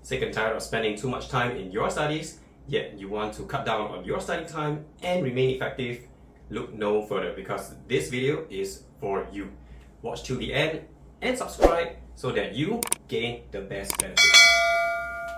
Sick and tired of spending too much time in your studies, yet you want to cut down on your study time and remain effective? Look no further, because this video is for you. Watch till the end and subscribe so that you gain the best benefit.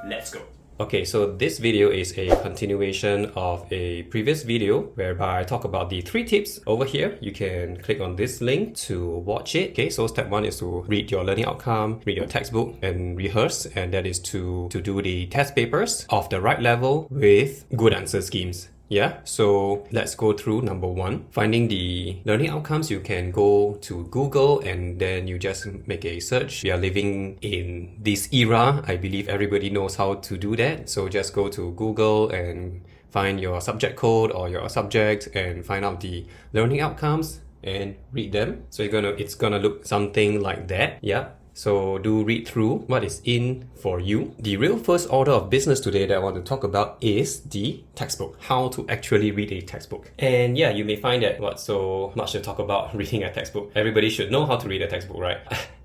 Let's go. Okay, so this video is a continuation of a previous video whereby I talk about the 3 tips. Over here, you can click on this link to watch it. Okay, so step 1 is to read your learning outcome, read your textbook and rehearse, and that is to do the test papers of the right level with good answer schemes. Yeah, so let's go through number 1. Finding the learning outcomes, you can go to Google and then you just make a search. We are living in this era. I believe everybody knows how to do that. So just go to Google and find your subject code or your subject and find out the learning outcomes and read them. So it's gonna look something like that. Yeah. So do read through what is in for you. The real first order of business today that I want to talk about is the textbook. How to actually read a textbook. And yeah, you may find that what's so much to talk about reading a textbook. Everybody should know how to read a textbook, right?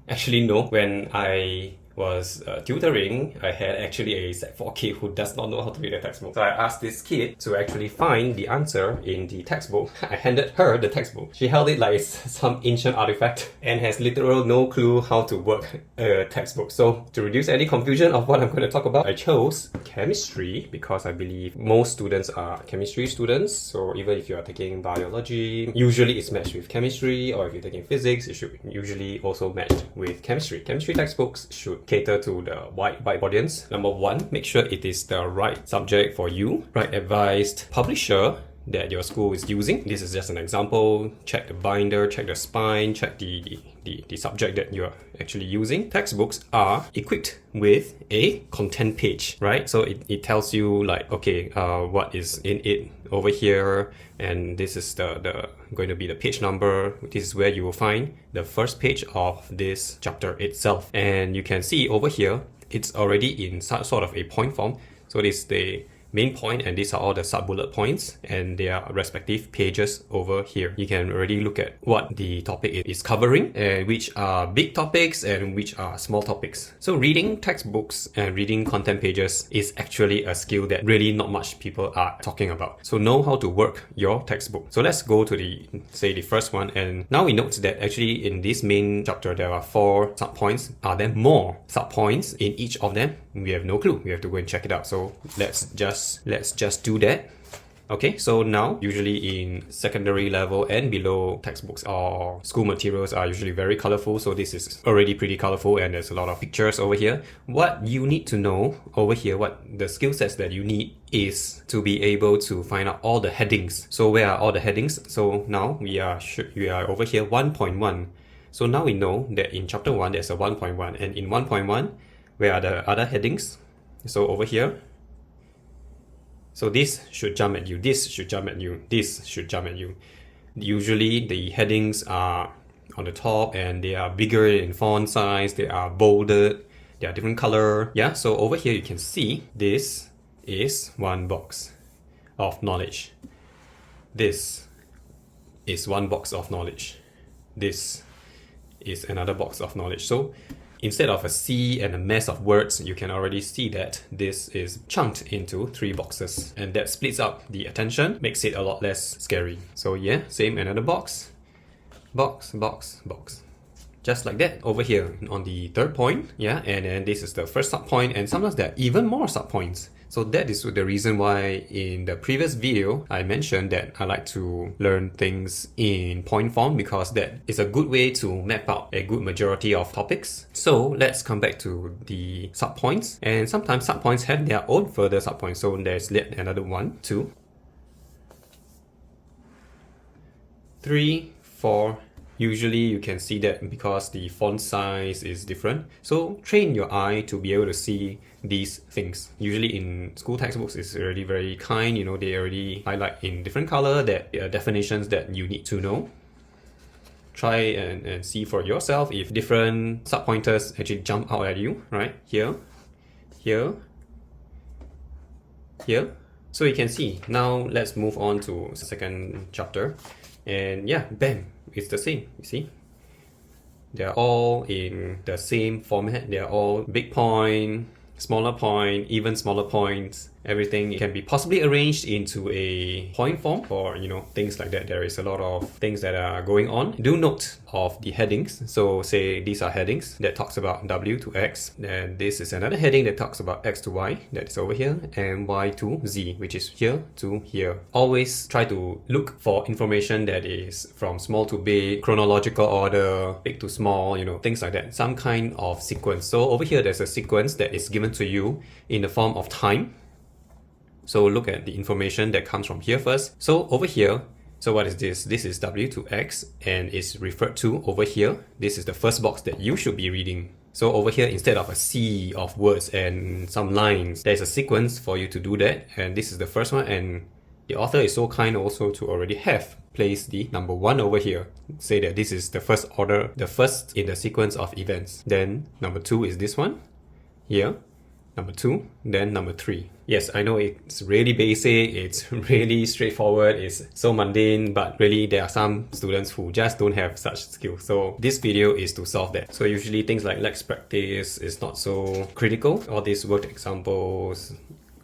Actually, no. When I was tutoring, I had actually a Sec 4 kid who does not know how to read a textbook. So I asked this kid to actually find the answer in the textbook. I handed her the textbook. She held it like it's some ancient artifact and has literally no clue how to work a textbook. So to reduce any confusion of what I'm going to talk about, I chose chemistry because I believe most students are chemistry students. So even if you are taking biology, usually it's matched with chemistry, or if you're taking physics, it should usually also match with chemistry. Chemistry textbooks should cater to the wide audience. Number 1, make sure it is the right subject for you, right advised publisher that your school is using. This is just an example. Check the binder, check the spine, check the subject that you're actually using. Textbooks are equipped with a content page, right? So it tells you like, okay, what is in it over here, and this is the going to be the page number. This is where you will find the first page of this chapter itself. And you can see over here, it's already in sort of a point form. So it is the main point, and these are all the sub-bullet points and their respective pages over here. You can already look at what the topic is covering and which are big topics and which are small topics. So reading textbooks and reading content pages is actually a skill that really not much people are talking about. So know how to work your textbook. So let's go to the first one, and now we note that actually in this main chapter there are 4 sub-points. Are there more sub-points in each of them? We have no clue. We have to go and check it out. So let's just do that. Okay, so now usually in secondary level and below, textbooks or school materials are usually very colorful. So this is already pretty colorful and there's a lot of pictures over here. What you need to know over here, what the skill sets that you need is to be able to find out all the headings. So where are all the headings? So now we are over here 1.1. So now we know that in chapter 1 there's a 1.1, and in 1.1 where are the other headings? So over here. So this should jump at you, this should jump at you, this should jump at you. Usually the headings are on the top and they are bigger in font size, they are bolded, they are different color. Yeah, so over here you can see this is one box of knowledge. This is one box of knowledge. This is another box of knowledge. So instead of a sea and a mess of words, you can already see that this is chunked into 3 boxes, and that splits up the attention, makes it a lot less scary. So yeah, same, another box, box, box, box. Just like that over here on the 3rd point. Yeah, and then this is the first sub point, and sometimes there are even more sub points. So that is the reason why in the previous video I mentioned that I like to learn things in point form, because that is a good way to map out a good majority of topics. So let's come back to the sub points, and sometimes sub points have their own further sub points. So there's another 1, 2, 3, 4. Usually you can see that because the font size is different. So train your eye to be able to see these things. Usually in school textbooks, it's already very kind, you know, they already highlight in different color that definitions that you need to know. Try and see for yourself if different sub pointers actually jump out at you, right? Here, here, here. So you can see. Now let's move on to second chapter. And yeah, bam, it's the same, you see. They're all in the same format. They're all big point, smaller point, even smaller points. Everything can be possibly arranged into a point form or, things like that. There is a lot of things that are going on. Do note of the headings. So say these are headings that talks about W to X. Then this is another heading that talks about X to Y, that is over here, and Y to Z, which is here to here. Always try to look for information that is from small to big, chronological order, big to small, things like that. Some kind of sequence. So over here, there's a sequence that is given to you in the form of time. So look at the information that comes from here first. So over here, so what is this? This is W to X and is referred to over here. This is the first box that you should be reading. So over here, instead of a sea of words and some lines, there's a sequence for you to do that. And this is the first one. And the author is so kind also to already have placed the number 1 over here. Say that this is the first order, the first in the sequence of events. Then number 2 is this one here. Number 2, then number 3. Yes, I know it's really basic, it's really straightforward, it's so mundane, but really there are some students who just don't have such skills. So this video is to solve that. So usually things like let's practice is not so critical. All these worked examples,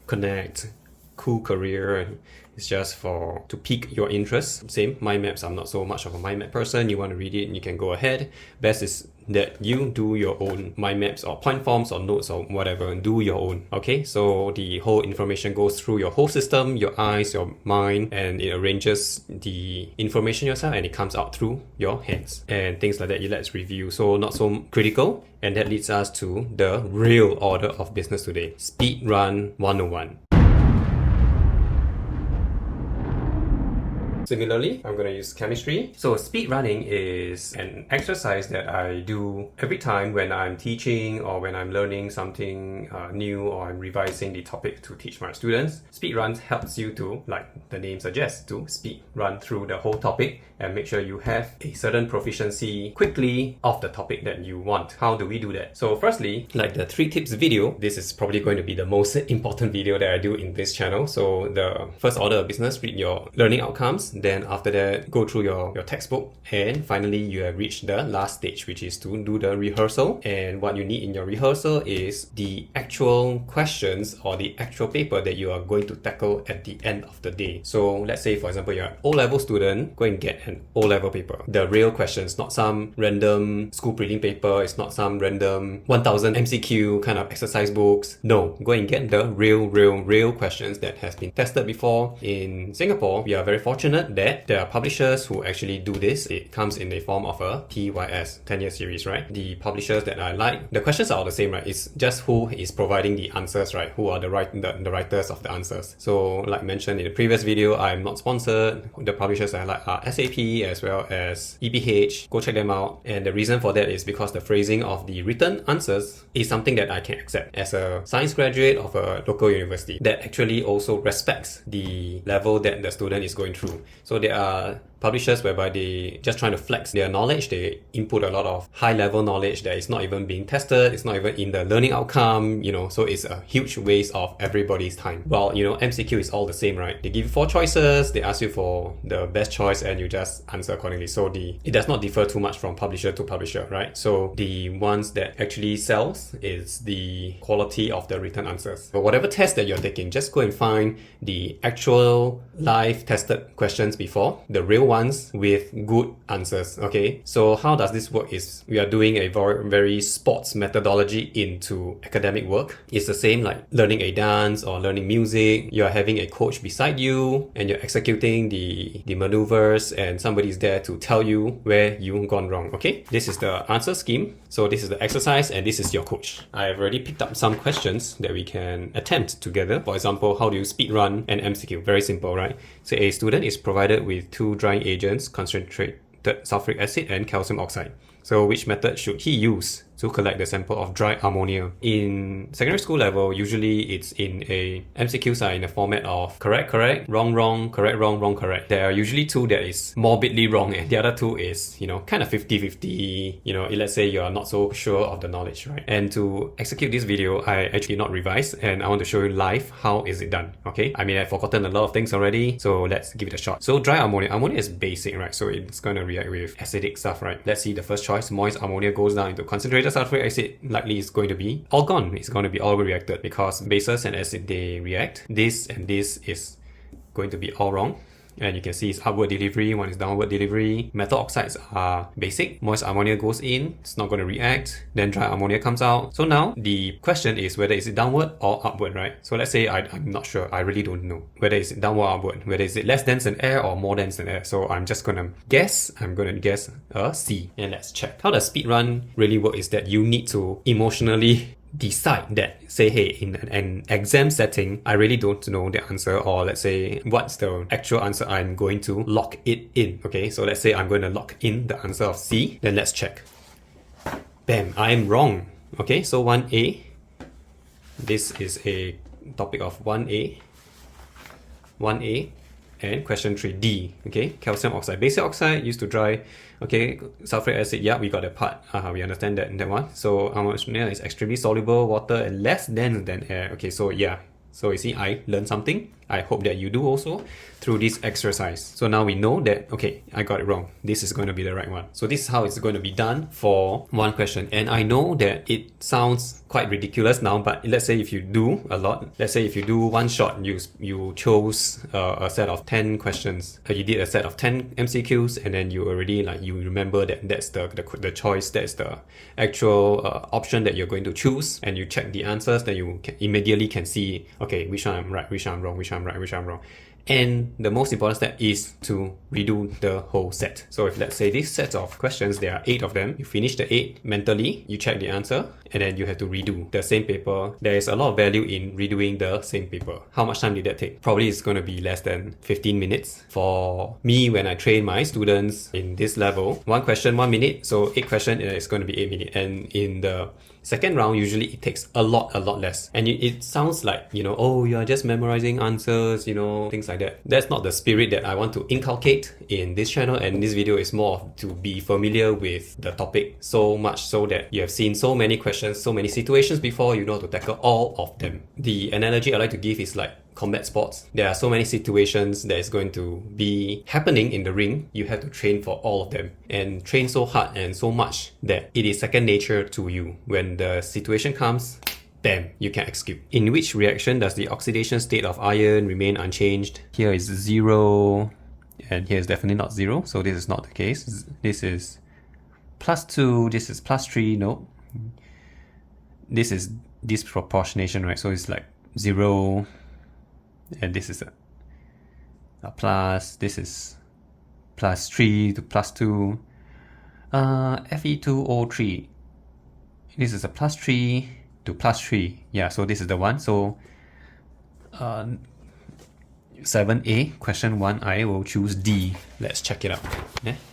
connect, cool career, it's just to pique your interest. Same, mind maps, I'm not so much of a mind map person. You want to read it, you can go ahead. Best is that you do your own mind maps or point forms or notes or whatever, and do your own. Okay, so the whole information goes through your whole system, your eyes, your mind, and it arranges the information yourself and it comes out through your hands and things like that. Let's review. So not so critical, and that leads us to the real order of business today. Speedrun 101. Similarly, I'm going to use chemistry. So speed running is an exercise that I do every time when I'm teaching or when I'm learning something new or I'm revising the topic to teach my students. Speed runs helps you to, like the name suggests, to speed run through the whole topic and make sure you have a certain proficiency quickly of the topic that you want. How do we do that? So firstly, like the 3 tips video, this is probably going to be the most important video that I do in this channel. So the first order of business, read your learning outcomes. Then after that, go through your textbook. And finally, you have reached the last stage, which is to do the rehearsal. And what you need in your rehearsal is the actual questions or the actual paper that you are going to tackle at the end of the day. So let's say, for example, you're an O-level student, go and get an O-level paper. The real questions, not some random school prelim paper, it's not some random 1000 MCQ kind of exercise books. No, go and get the real questions that has been tested before. In Singapore, we are very fortunate that there are publishers who actually do this. It comes in the form of a TYS, 10-year series, right? The publishers that I like, the questions are all the same, right? It's just who is providing the answers, right? Who are the writers of the answers. So like mentioned in the previous video, I'm not sponsored. The publishers I like are SAP as well as EPH. Go check them out. And the reason for that is because the phrasing of the written answers is something that I can accept as a science graduate of a local university that actually also respects the level that the student is going through. So there are publishers whereby they just trying to flex their knowledge. They input a lot of high-level knowledge that is not even being tested. It's not even in the learning outcome, so it's a huge waste of everybody's time. Well, MCQ is all the same, right? They give you 4 choices, they ask you for the best choice and you just answer accordingly. So it does not differ too much from publisher to publisher, right? So the ones that actually sells is the quality of the written answers. But whatever test that you're taking, just go and find the actual live tested questions before, the real ones with good answers. Okay, so how does this work is we are doing a very sports methodology into academic work. It's the same like learning a dance or learning music. You are having a coach beside you and you're executing the maneuvers and somebody's there to tell you where you've gone wrong. Okay, this is the answer scheme. So this is the exercise and this is your coach. I have already picked up some questions that we can attempt together. For example, how do you speed run an MCQ? Very simple, right? So a student is provided with 2 drying agents, concentrated sulfuric acid and calcium oxide. So which method should he use to collect the sample of dry ammonia? In secondary school level, usually it's in a MCQs are in a format of correct, wrong, correct, wrong, correct. There are usually 2 that is morbidly wrong and the other 2 is, kind of 50-50. Let's say you are not so sure of the knowledge, right? And to execute this video, I actually not revise and I want to show you live how is it done, okay? I mean, I've forgotten a lot of things already, so let's give it a shot. So dry ammonia. Ammonia is basic, right? So it's going to react with acidic stuff, right? Let's see the first choice. Moist ammonia goes down into concentrated saturated sulfuric acid likely is going to be all gone. It's going to be all reacted because bases and acid, they react. This and this is going to be all wrong. And you can see it's upward delivery, one is downward delivery. Metal oxides are basic. Moist ammonia goes in, it's not going to react. Then dry ammonia comes out. So now the question is whether is it downward or upward, right? So let's say I'm not sure. I really don't know whether is it downward or upward. Whether is it less dense than air or more dense than air. So I'm just going to guess. I'm going to guess a C. And let's check. How does speedrun really work is that you need to emotionally decide that, say, hey, in an exam setting, I really don't know the answer, or let's say, what's the actual answer, I'm going to lock it in. Okay, so let's say I'm going to lock in the answer of C, then let's check. Bam, I'm wrong. Okay, so 1A, this is a topic of 1A, and question 3D, okay, calcium oxide, basic oxide used to dry, okay, sulfuric acid, yeah, we got that part, we understand that one. So ammonia is extremely soluble, water, and less dense than air. Okay, so yeah, so you see, I learned something. I hope that you do also through this exercise. So now we know that, okay, I got it wrong. This is going to be the right one. So this is how it's going to be done for one question. And I know that it sounds quite ridiculous now, but let's say if you do a lot, let's say if you do one shot, you chose a set of 10 questions, you did a set of 10 MCQs, and then you already you remember that that's the choice, that's the actual option that you're going to choose, and you check the answers, then you immediately can see, okay, which one I'm right, which one I'm wrong, which one I'm right, which one I'm wrong. And the most important step is to redo the whole set. So if let's say this set of questions, there are 8 of them, you finish the 8 mentally, you check the answer, and then you have to redo the same paper. There is a lot of value in redoing the same paper. How much time did that take? Probably it's going to be less than 15 minutes. For me, when I train my students in this level, 1 question, 1 minute, so 8 questions, it's going to be 8 minutes. And in the second round, usually it takes a lot less. And it sounds like, oh, you're just memorizing answers, things like that. That's not the spirit that I want to inculcate in this channel, and this video is more to be familiar with the topic, so much so that you have seen so many questions, so many situations before, you know how to tackle all of them. The analogy I like to give is like combat sports. There are so many situations that is going to be happening in the ring. You have to train for all of them and train so hard and so much that it is second nature to you. When the situation comes, bam, you can execute. In which reaction does the oxidation state of iron remain unchanged? Here is 0, and here is definitely not 0, so this is not the case. This is +2, this is +3, no. This is disproportionation, right? So it's like 0, and this is a plus, this is +3 to +2. Fe2O3, this is a +3 to +3. Yeah, so this is the one. So 7A, question 1, I will choose D. Let's check it out.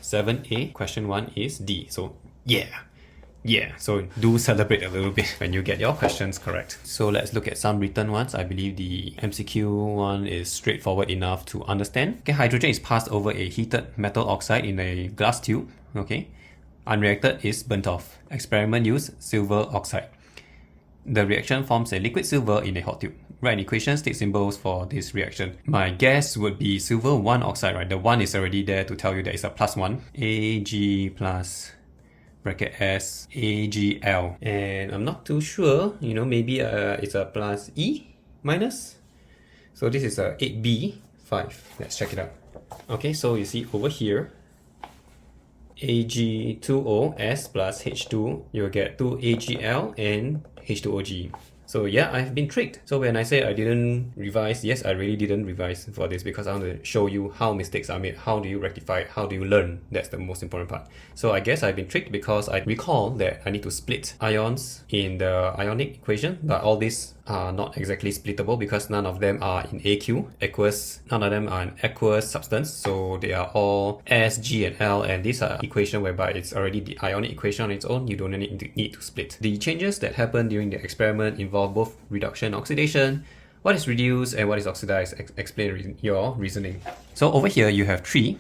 7A, question 1 is D. So yeah, so do celebrate a little bit when you get your questions correct. So let's look at some written ones. I believe the MCQ one is straightforward enough to understand. Okay, hydrogen is passed over a heated metal oxide in a glass tube. Okay, unreacted is burnt off. Experiment use silver oxide. The reaction forms a liquid silver in a hot tube. Write an equation, state symbols for this reaction. My guess would be silver 1 oxide, right? The 1 is already there to tell you that it's a +1. Ag plus bracket S AgL, and I'm not too sure, maybe it's a plus E minus. So this is a 8B5. Let's check it out. Okay, so you see over here, Ag2O S plus H2, you'll get 2AgL and H2OG. So yeah, I've been tricked. So when I say I didn't revise, yes, I really didn't revise for this because I want to show you how mistakes are made. How do you rectify it? How do you learn? That's the most important part. So I guess I've been tricked because I recall that I need to split ions in the ionic equation, but all these are not exactly splittable because none of them are in AQ, aqueous, none of them are an aqueous substance, so they are all S, G, and L, and these are equation whereby it's already the ionic equation on its own, you don't need to split. The changes that happen during the experiment involve both reduction and oxidation. What is reduced and what is oxidized? Explain your reasoning. So over here you have 3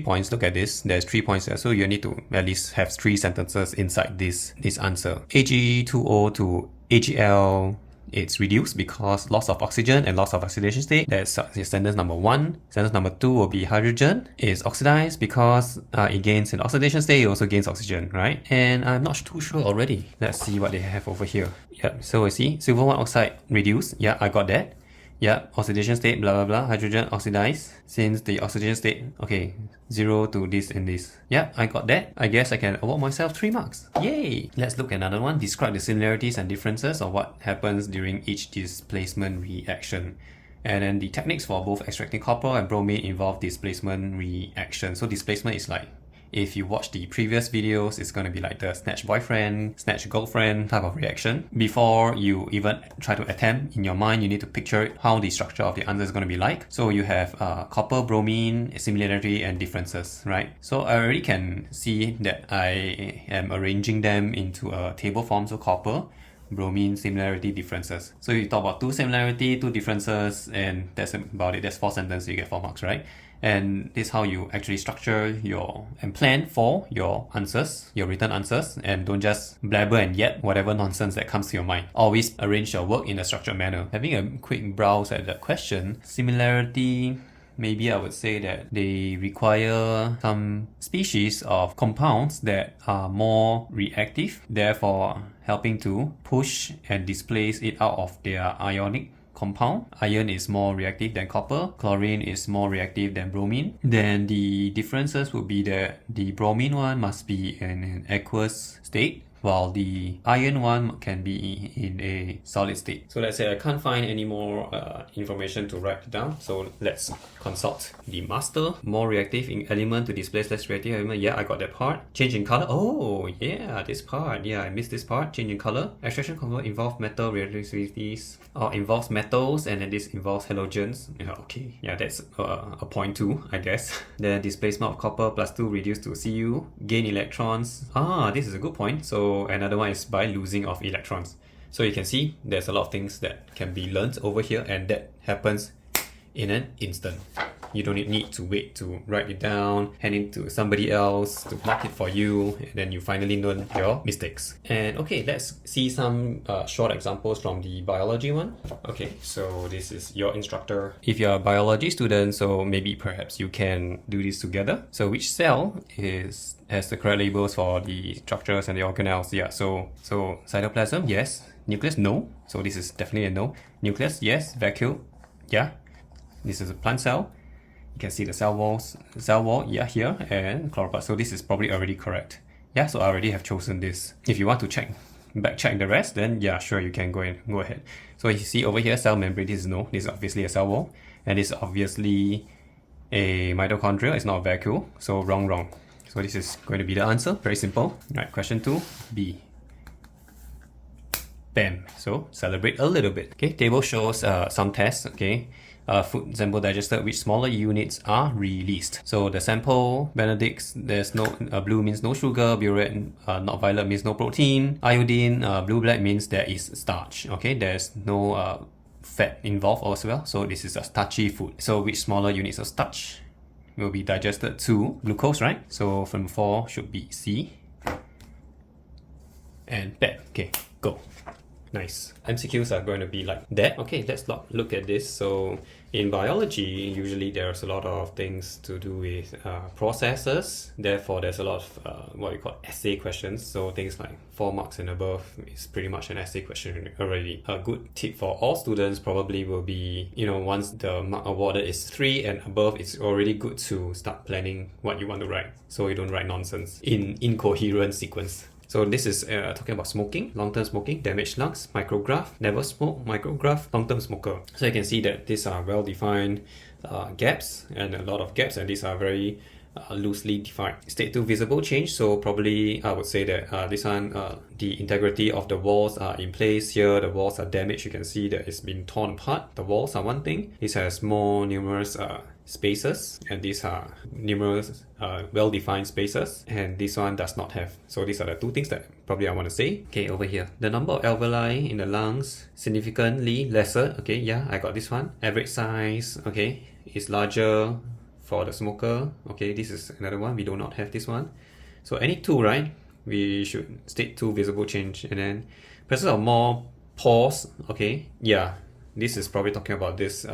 points. Look at this, there's 3 points there, so you need to at least have 3 sentences inside this answer. Ag2O to AgL it's reduced because loss of oxygen and loss of oxidation state. That's sentence number 1. Sentence number 2 will be hydrogen is oxidized because it gains an oxidation state, it also gains oxygen, right? And I'm not too sure already. Let's see what they have over here. Yep, so we see silver 1 oxide reduced. Yeah, I got that. Yeah, oxidation state, blah blah blah, hydrogen oxidized. Since the oxidation state, okay, 0 to this and this. Yeah, I got that. I guess I can award myself 3 marks. Yay! Let's look at another one. Describe the similarities and differences of what happens during each displacement reaction. And then the techniques for both extracting copper and bromine involve displacement reaction. So displacement is like, if you watch the previous videos, it's going to be like the snatch boyfriend, snatch girlfriend type of reaction. Before you even try to attempt in your mind, you need to picture how the structure of the answer is going to be like. So you have copper, bromine, similarity and differences, right? So I already can see that I am arranging them into a table form. So copper, bromine, similarity, differences. So you talk about 2 similarity, 2 differences, and that's about it. That's 4 sentences, you get 4 marks, right? And this is how you actually structure your and plan for your answers, your written answers, and don't just blabber and yet whatever nonsense that comes to your mind. Always arrange your work in a structured manner. Having a quick browse at that question, similarity, maybe I would say that they require some species of compounds that are more reactive, therefore helping to push and displace it out of their ionic compound. Iron is more reactive than copper. Chlorine is more reactive than bromine. Then the differences would be that the bromine one must be in an aqueous state, while the iron one can be in a solid state. So let's say I can't find any more information to write down. So let's consult the master. More reactive in element to displace less reactive element. Yeah, I got that part. Change in color. Oh, yeah, this part. Yeah, I missed this part. Change in color. Extraction convert involve metal reactivities. Or involves metals, and then this involves halogens. Yeah, okay. Yeah, that's a point 2, I guess. Then displacement of copper plus 2 reduced to Cu. Gain electrons. Ah, this is a good point. So another one is by losing of electrons. So you can see there's a lot of things that can be learned over here, and that happens in an instant. You don't need to wait to write it down, hand it to somebody else to mark it for you, and then you finally learn your mistakes. And okay, let's see some short examples from the biology one. Okay, so this is your instructor. If you're a biology student, so maybe perhaps you can do this together. So which cell has the correct labels for the structures and the organelles? Yeah, so cytoplasm, yes. Nucleus, no. So this is definitely a no. Nucleus, yes. Vacuole, yeah. This is a plant cell. You can see the cell wall, yeah, here, and chloroplast. So this is probably already correct. Yeah, so I already have chosen this. If you want to back check the rest, then yeah, sure, you can go ahead. So you see over here, cell membrane, this is no. This is obviously a cell wall. And this is obviously a mitochondria. It's not a vacuole. So wrong. So this is going to be the answer. Very simple. Right, question 2, B. Bam. So celebrate a little bit. Okay, table shows some tests. Okay. Food sample digested, which smaller units are released. So the sample, Benedict's, there's no, blue means no sugar, red, not violet means no protein, iodine, blue-black means there is starch. Okay, there's no fat involved as well, so this is a starchy food. So which smaller units of starch will be digested to glucose, right? So from 4 should be C. And bam, okay, go. Nice. MCQs are going to be like that. Okay, let's look at this. So in biology, usually there's a lot of things to do with processes. Therefore, there's a lot of what we call essay questions. So things like 4 marks and above is pretty much an essay question already. A good tip for all students probably will be, once the mark awarded is 3 and above, it's already good to start planning what you want to write, so you don't write nonsense in incoherent sequence. So this is talking about smoking, long-term smoking, damaged lungs, micrograph, never smoke, micrograph, long-term smoker. So you can see that these are well-defined gaps, and a lot of gaps, and these are very loosely defined. State 2, visible change. So probably I would say that this one, the integrity of the walls are in place. Here the walls are damaged. You can see that it's been torn apart. The walls are one thing. This has more numerous spaces, and these are numerous well-defined spaces, and this one does not have. So these are the 2 things that probably I want to say. Okay, over here, the number of alveoli in the lungs significantly lesser. Okay, yeah, I got this one. Average size, okay, is larger for the smoker. Okay, this is another one. We do not have this one. So any 2, right? We should state 2, visible change. And then presence of more pores, okay, yeah, this is probably talking about this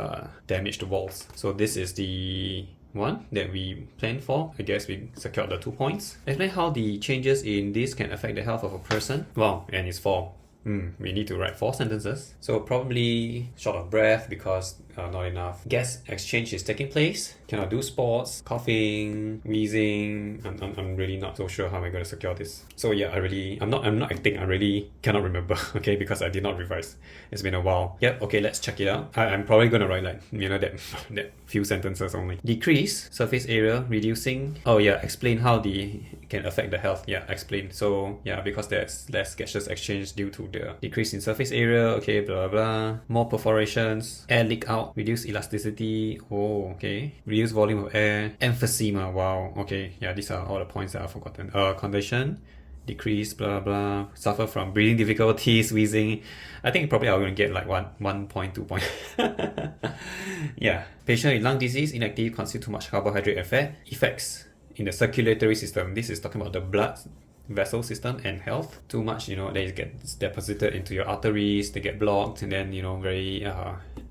damaged walls. So this is the one that we planned for. I guess we secured the 2 points. Explain how the changes in this can affect the health of a person. Wow, and it's 4. We need to write 4 sentences. So probably short of breath because not enough gas exchange is taking place. Cannot do sports, coughing, wheezing. I'm really not so sure how I'm going to secure this. So yeah, I'm not acting. I really cannot remember. Okay, because I did not revise. It's been a while. Yep. Okay, let's check it out. I'm probably going to write like that few sentences only. Decrease surface area, reducing. Oh yeah, explain how the can affect the health. Yeah, explain. So yeah, because there's less gaseous exchange due to the decrease in surface area. Okay, blah blah blah. More perforations, air leak out, reduce elasticity. Oh, okay. Reduce volume of air, emphysema. Wow. Okay, yeah, these are all the points that I've forgotten. Condition, decrease, blah blah. Suffer from breathing difficulties, wheezing. I think probably I'm going to get like 1 point, 2 point. Yeah. Patient with lung disease, inactive, consume too much carbohydrate and fat. Effects in the circulatory system. This is talking about the blood vessel system and health. Too much, they get deposited into your arteries, they get blocked, and then very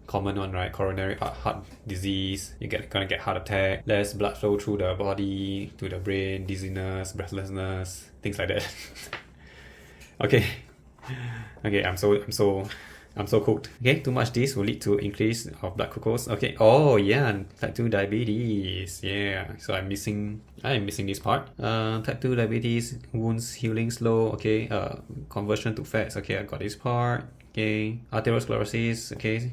common one, right? Coronary heart disease. Gonna get heart attack. Less blood flow through the body to the brain, dizziness, breathlessness, things like that. Okay, I'm so cooked. Okay, too much this will lead to increase of blood glucose. Okay, oh yeah, type 2 diabetes. Yeah, so I'm missing this part. Type 2 diabetes, wounds healing slow. Okay, conversion to fats. Okay, I got this part. Okay, arteriosclerosis. Okay,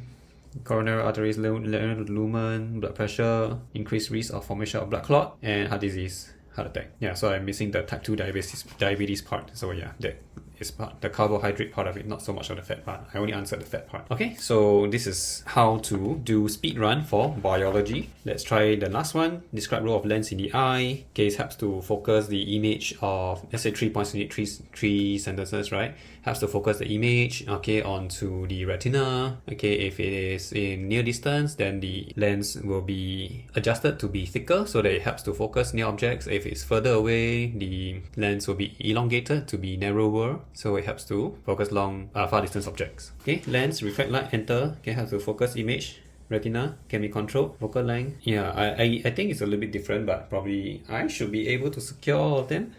coronary arteries, lumen, blood pressure, increased risk of formation of blood clot, and heart disease, heart attack. Yeah, so I'm missing the type 2 diabetes part. So yeah, that is part, the carbohydrate part of it, not so much of the fat part. I only answered the fat part. Okay, so this is how to do speed run for biology. Let's try the last one. Describe role of lens in the eye. Okay, it helps to focus the image of, let's say 3 points, you need three sentences, right? Helps to focus the image, okay, onto the retina. Okay, if it is in near distance, then the lens will be adjusted to be thicker so that it helps to focus near objects. If it's further away, the lens will be elongated to be narrower, so it helps to focus far distance objects. Okay, lens, reflect light, enter, can help to focus image. Retina can be controlled. Focal length, yeah, I think it's a little bit different, but probably I should be able to secure all of them.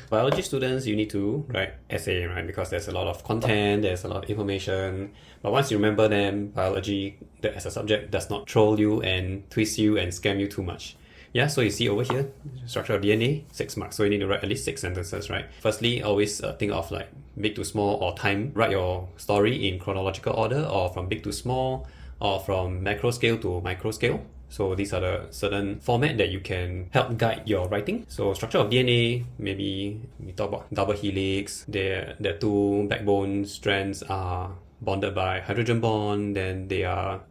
Biology students, you need to write essay, right? Because there's a lot of content, there's a lot of information. But once you remember them, biology as a subject does not troll you and twist you and scam you too much. Yeah, so you see over here, structure of DNA, 6 marks. So you need to write at least 6 sentences, right? Firstly, always think of like big to small or time. Write your story in chronological order or from big to small, or from macro scale to micro scale. So these are the certain format that you can help guide your writing. So structure of DNA, maybe we talk about double helix. The 2 backbone strands are bonded by hydrogen bond. Then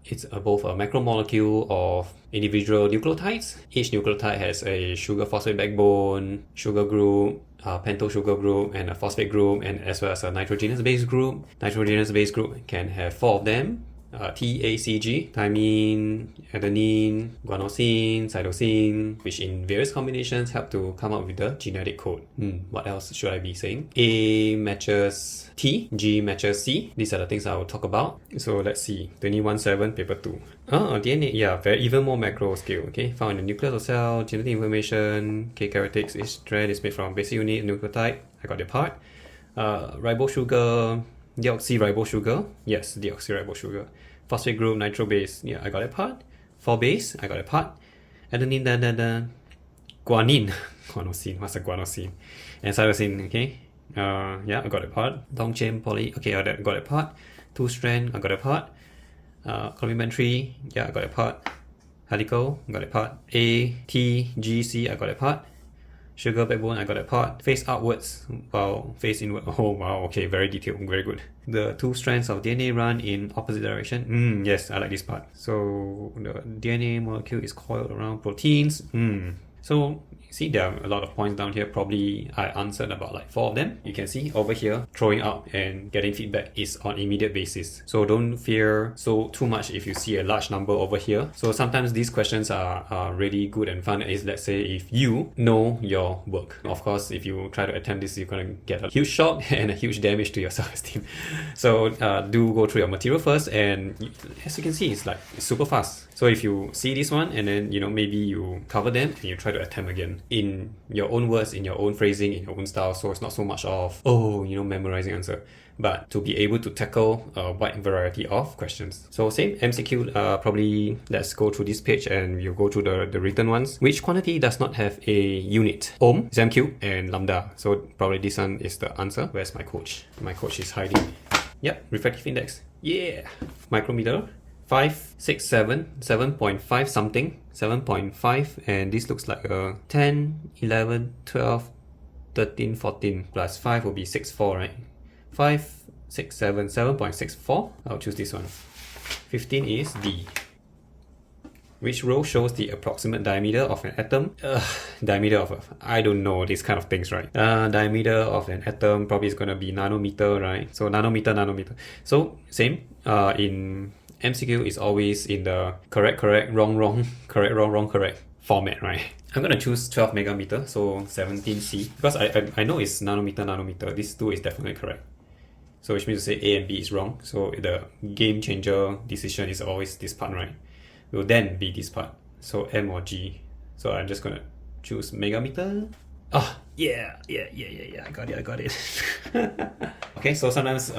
it's both a macromolecule of individual nucleotides. Each nucleotide has a sugar phosphate backbone, sugar group, pentose sugar group, and a phosphate group, and as well as a nitrogenous base group. Nitrogenous base group can have 4 of them. TACG, thymine, adenine, guanosine, cytosine, which in various combinations help to come up with the genetic code. What else should I be saying? A matches T, G matches C. These are the things I will talk about. So let's see, 21.7, paper 2. DNA, yeah, even more macro scale. Okay, found in the nucleus of cell, genetic information. Okay, characteristics, each strand is made from basic unit nucleotide. I got the part. Ribose sugar, deoxyribose sugar. Yes, deoxyribose sugar. Phosphate group, nitro base. Yeah, I got that part. 4 base, I got that part. Adenine, guanine. Guanosine, what's a guanosine? And cytosine, okay. Yeah, I got that part. Long chain poly, okay, I got that part. 2 strand, I got that part. Complementary, yeah, I got that part. Helical, I got that part. A, T, G, C, I got that part. Sugar backbone, I got that part. Face outwards, wow, face inward. Oh wow, okay, very detailed, very good. The 2 strands of DNA run in opposite direction. Yes, I like this part. So the DNA molecule is coiled around proteins. So See, there are a lot of points down here. Probably I answered about like 4 of them. You can see over here, throwing out and getting feedback is on immediate basis. So don't fear too much if you see a large number over here. So sometimes these questions are really good and fun. Is, let's say, if you know your work. Of course, if you try to attempt this, you're going to get a huge shock and a huge damage to your self-esteem. So do go through your material first, and as you can see, it's super fast. So if you see this one and then, maybe you cover them and you try to attempt again in your own words, in your own phrasing, in your own style. So it's not so much of, memorizing answer, but to be able to tackle a wide variety of questions. So same MCQ, probably let's go through this page and we'll go through the written ones. Which quantity does not have a unit? Ohm, ZM and lambda. So probably this one is the answer. Where's my coach? My coach is hiding. Yep, refractive index. Yeah. Micrometer. 5, 6, 7, 7.5 something, 7.5, and this looks like a 10, 11, 12, 13, 14, plus 5 will be 6.4, right? 5, 6, 7, 7.64, I'll choose this one. 15 is D. Which row shows the approximate diameter of an atom? Diameter of I don't know these kind of things, right? Diameter of an atom probably is going to be nanometer, right? So nanometer. So same, in MCQ is always in the correct, wrong, correct format, right? I'm gonna choose 12 megameter, so 17C, because I know it's nanometer. This 2 is definitely correct. So which means to say A and B is wrong. So the game changer decision is always this part, right? Will then be this part. So M or G. So I'm just gonna choose megameter. Oh, yeah, I got it. Okay, so sometimes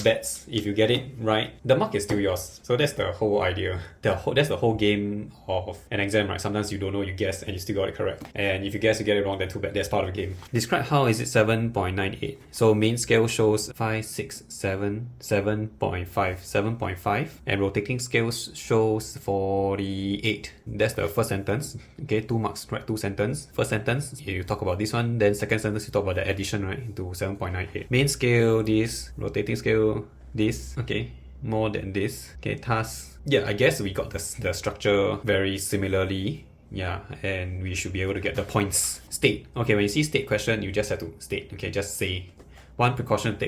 bets, if you get it right, the mark is still yours. So that's the whole idea. That's the whole game of an exam, right? Sometimes you don't know, you guess, and you still got it correct. And if you guess, you get it wrong, then too bad. That's part of the game. Describe how is it 7.98. So main scale shows 5, 6, 7, 7.5, 7.5. And rotating scales shows 48. That's the first sentence. Okay, 2 marks, right? 2 sentence. First sentence, you talk about this one. Then second sentence, you talk about the addition, right? Into 7.98. Main scale, this. Rotating scale, this. Okay, more than this. Okay, task. Yeah, I guess we got the structure very similarly. Yeah, and we should be able to get the points. State. Okay, when you see state question, you just have to state. Okay, just say. One precaution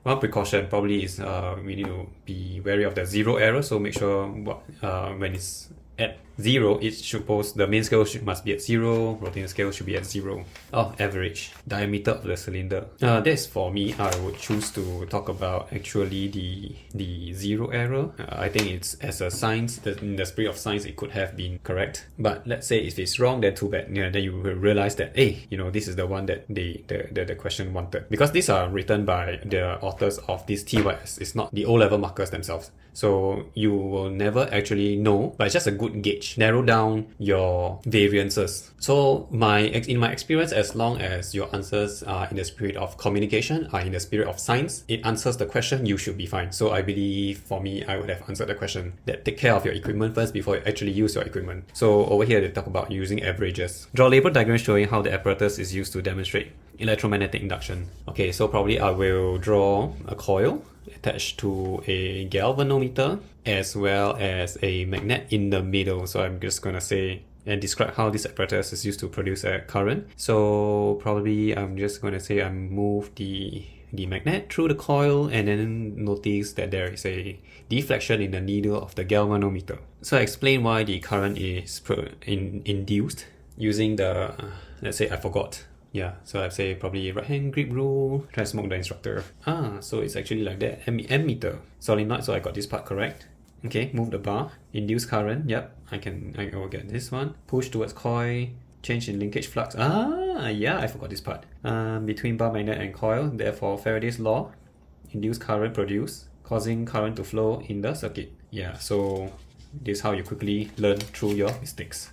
one precaution probably is we need to be wary of the zero error. So make sure when it's at 0, the main scale must be at 0, rotating scale should be at 0. Oh, average. Diameter of the cylinder. That's for me, I would choose to talk about actually the zero error. I think it's, as a science, in the spirit of science, it could have been correct. But let's say if it's wrong, then too bad. Then you will realize that, hey, this is the one that the question wanted. Because these are written by the authors of this TYS. It's not the O-level markers themselves. So you will never actually know, but it's just a good gauge. Narrow down your variances. So in my experience, as long as your answers are in the spirit of communication, are in the spirit of science, it answers the question, you should be fine. So I believe for me, I would have answered the question that take care of your equipment first before you actually use your equipment. So over here, they talk about using averages. Draw a label diagram showing how the apparatus is used to demonstrate electromagnetic induction. Okay, so probably I will draw a coil attached to a galvanometer as well as a magnet in the middle. So I'm just gonna say and describe how this apparatus is used to produce a current. So probably I'm just gonna say I move the magnet through the coil and then notice that there is a deflection in the needle of the galvanometer. So I explain why the current is induced using the, let's say I forgot. Yeah, so I'd say probably right hand grip rule, try to smoke the instructor. So it's actually like that, ammeter. Solenoid, so I got this part correct. Okay, move the bar, induce current, yep, I will get this one. Push towards coil, change in linkage flux. Yeah, I forgot this part. Between bar magnet and coil, therefore Faraday's law, induce current produced, causing current to flow in the circuit. Yeah, so this is how you quickly learn through your mistakes.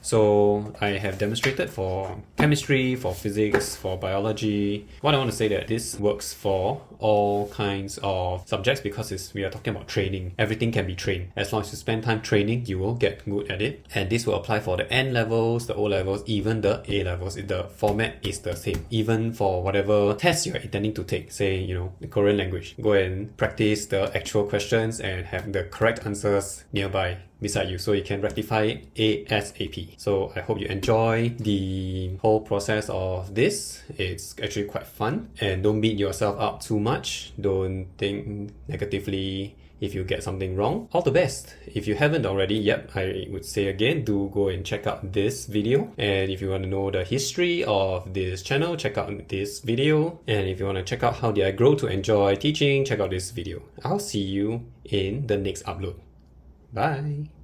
So I have demonstrated for chemistry, for physics, for biology. What I want to say that this works for all kinds of subjects because we are talking about training. Everything can be trained. As long as you spend time training, you will get good at it. And this will apply for the N levels, the O levels, even the A levels. The format is the same. Even for whatever test you're intending to take, say, the Korean language. Go and practice the actual questions and have the correct answers nearby. beside you so you can rectify it ASAP. So I hope you enjoy the whole process of this. It's actually quite fun, and don't beat yourself up too much. Don't think negatively if you get something wrong. All the best. If you haven't already, yep, I would say again, do go and check out this video. And if you want to know the history of this channel, check out this video. And if you want to check out how did I grow to enjoy teaching, check out this video. I'll see you in the next upload. Bye.